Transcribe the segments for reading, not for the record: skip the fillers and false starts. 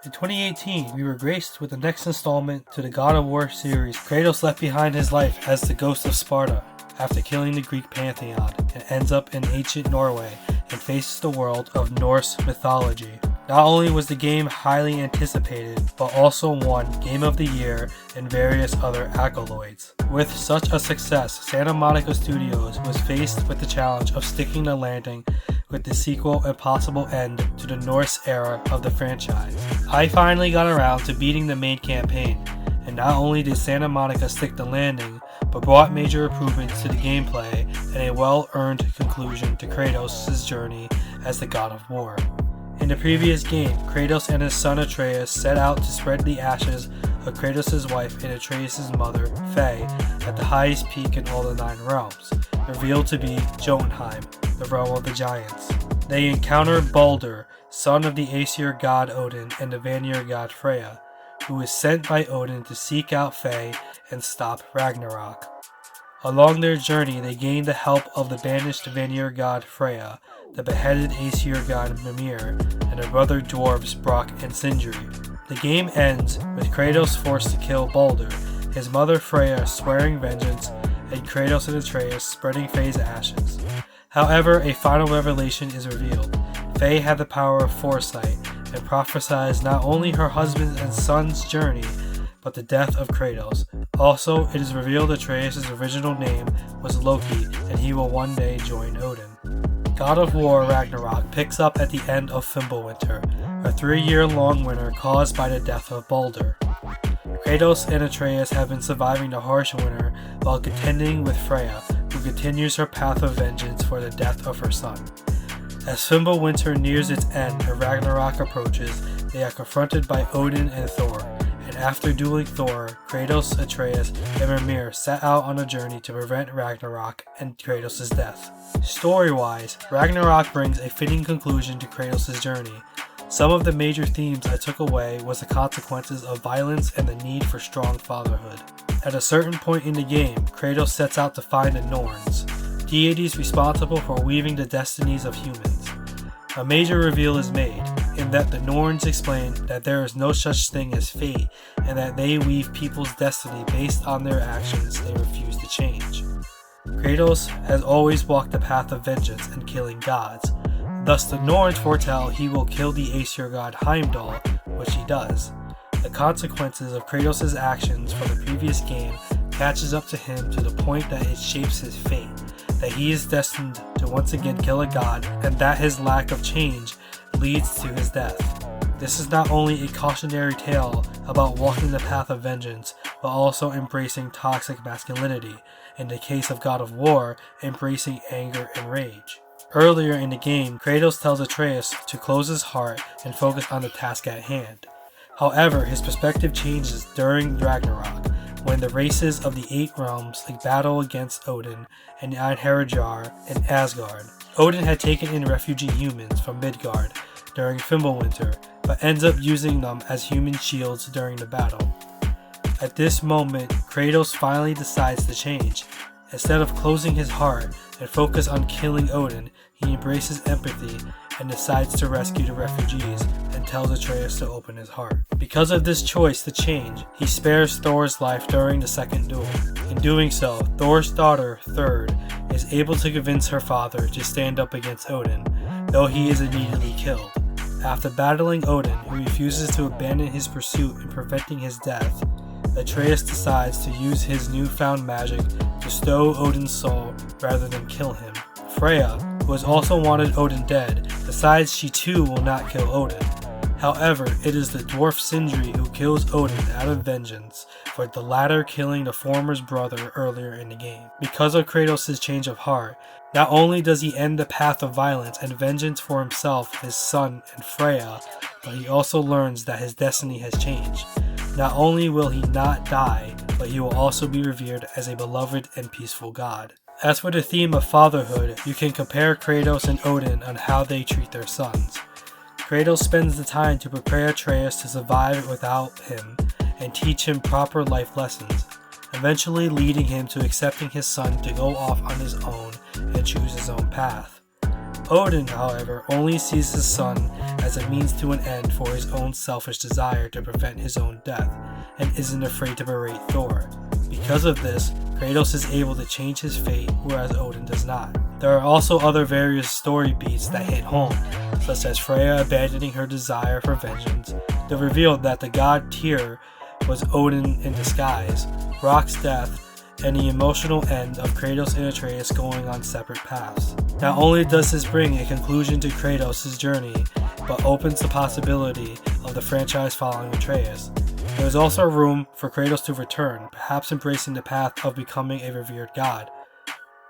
In 2018, we were graced with the next installment to the God of War series. Kratos left behind his life as the ghost of Sparta after killing the Greek pantheon and ends up in ancient Norway and faces the world of Norse mythology. Not only was the game highly anticipated, but also won Game of the Year and various other accolades. With such a success, Santa Monica Studios was faced with the challenge of sticking the landing with the sequel and possible end to the Norse era of the franchise. I finally got around to beating the main campaign, and not only did Santa Monica stick the landing, but brought major improvements to the gameplay and a well-earned conclusion to Kratos' journey as the God of War. In the previous game, Kratos and his son Atreus set out to spread the ashes of Kratos' wife and Atreus' mother, Faye, at the highest peak in all the 9 realms, revealed to be Jotunheim, the realm of the giants. They encounter Baldur, son of the Aesir god Odin and the Vanir god Freya, who is sent by Odin to seek out Faye and stop Ragnarok. Along their journey, they gain the help of the banished Vanir god Freya, the beheaded Aesir god Mimir, and their brother dwarves Brock and Sindri. The game ends with Kratos forced to kill Baldur, his mother Freya swearing vengeance, and Kratos and Atreus spreading Faye's ashes. However, a final revelation is revealed. Faye had the power of foresight and prophesies not only her husband and son's journey, but the death of Kratos. Also, it is revealed Atreus' original name was Loki, and he will one day join Odin. God of War Ragnarok picks up at the end of Fimbulwinter, a 3-year-long winter caused by the death of Baldur. Kratos and Atreus have been surviving the harsh winter while contending with Freya, who continues her path of vengeance for the death of her son. As Fimbulwinter nears its end and Ragnarok approaches, they are confronted by Odin and Thor, and after dueling Thor, Kratos, Atreus, and Mimir set out on a journey to prevent Ragnarok and Kratos' death. Story-wise, Ragnarok brings a fitting conclusion to Kratos' journey. Some of the major themes I took away was the consequences of violence and the need for strong fatherhood. At a certain point in the game, Kratos sets out to find the Norns, deities responsible for weaving the destinies of humans. A major reveal is made, in that the Norns explain that there is no such thing as fate and that they weave people's destiny based on their actions they refuse to change. Kratos has always walked the path of vengeance and killing gods. Thus the Norns foretell he will kill the Aesir god Heimdall, which he does. The consequences of Kratos' actions from the previous game catches up to him to the point that it shapes his fate, that he is destined to once again kill a god, and that his lack of change leads to his death. This is not only a cautionary tale about walking the path of vengeance, but also embracing toxic masculinity, in the case of God of War, embracing anger and rage. Earlier in the game, Kratos tells Atreus to close his heart and focus on the task at hand. However, his perspective changes during Ragnarok, when the races of the 8 realms battle against Odin and Einherjar in Asgard. Odin had taken in refugee humans from Midgard during Fimbulwinter, but ends up using them as human shields during the battle. At this moment, Kratos finally decides to change. Instead of closing his heart and focus on killing Odin, he embraces empathy and decides to rescue the refugees and tells Atreus to open his heart. Because of this choice to change, he spares Thor's life during the second duel. In doing so, Thor's daughter, Third, is able to convince her father to stand up against Odin, though he is immediately killed. After battling Odin, who refuses to abandon his pursuit in preventing his death, Atreus decides to use his newfound magic to stow Odin's soul rather than kill him. Freya, who has also wanted Odin dead, decides she too will not kill Odin. However, it is the dwarf Sindri who kills Odin out of vengeance for the latter killing the former's brother earlier in the game. Because of Kratos' change of heart, not only does he end the path of violence and vengeance for himself, his son, and Freya, but he also learns that his destiny has changed. Not only will he not die, but he will also be revered as a beloved and peaceful god. As for the theme of fatherhood, you can compare Kratos and Odin on how they treat their sons. Kratos spends the time to prepare Atreus to survive without him and teach him proper life lessons, eventually leading him to accepting his son to go off on his own and choose his own path. Odin, however, only sees his son as a means to an end for his own selfish desire to prevent his own death, and isn't afraid to berate Thor. Because of this, Kratos is able to change his fate, whereas Odin does not. There are also other various story beats that hit home, such as Freya abandoning her desire for vengeance, the reveal that the god Tyr was Odin in disguise, Rock's death, and the emotional end of Kratos and Atreus going on separate paths. Not only does this bring a conclusion to Kratos' journey, but opens the possibility of the franchise following Atreus. There is also room for Kratos to return, perhaps embracing the path of becoming a revered god.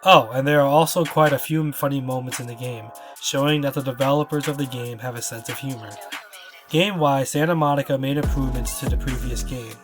Oh, and there are also quite a few funny moments in the game, showing that the developers of the game have a sense of humor. Game-wise, Santa Monica made improvements to the previous game.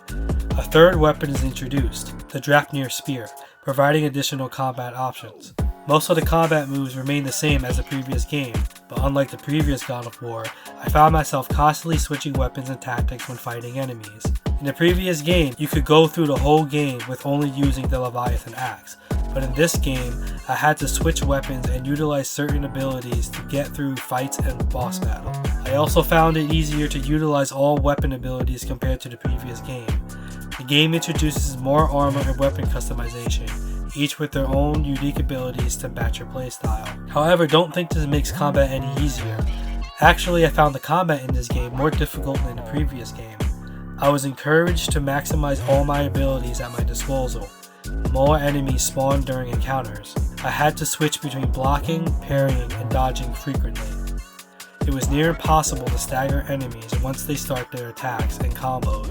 A third weapon is introduced, the Drapnir Spear, providing additional combat options. Most of the combat moves remain the same as the previous game, but unlike the previous God of War, I found myself constantly switching weapons and tactics when fighting enemies. In the previous game, you could go through the whole game with only using the Leviathan Axe, but in this game, I had to switch weapons and utilize certain abilities to get through fights and boss battle. I also found it easier to utilize all weapon abilities compared to the previous game. The game introduces more armor and weapon customization, each with their own unique abilities to match your playstyle. However, don't think this makes combat any easier. Actually, I found the combat in this game more difficult than the previous game. I was encouraged to maximize all my abilities at my disposal. More enemies spawned during encounters. I had to switch between blocking, parrying, and dodging frequently. It was near impossible to stagger enemies once they start their attacks and combos.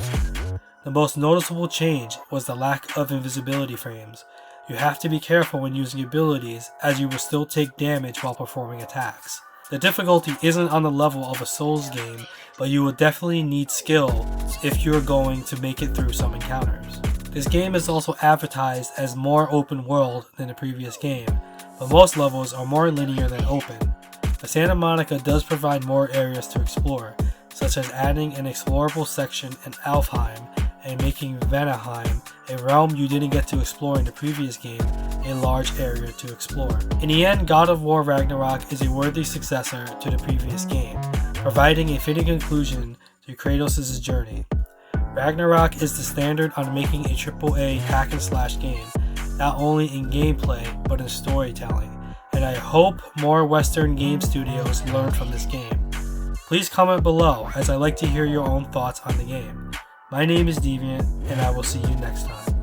The most noticeable change was the lack of invisibility frames. You have to be careful when using abilities, as you will still take damage while performing attacks. The difficulty isn't on the level of a Souls game, but you will definitely need skill if you're going to make it through some encounters. This game is also advertised as more open world than the previous game, but most levels are more linear than open. But Santa Monica does provide more areas to explore, such as adding an explorable section in Alfheim and making Vanaheim, a realm you didn't get to explore in the previous game, a large area to explore. In the end, God of War Ragnarok is a worthy successor to the previous game, providing a fitting conclusion to Kratos' journey. Ragnarok is the standard on making a AAA hack and slash game, not only in gameplay but in storytelling, and I hope more Western game studios learn from this game. Please comment below, as I like to hear your own thoughts on the game. My name is Deviant, and I will see you next time.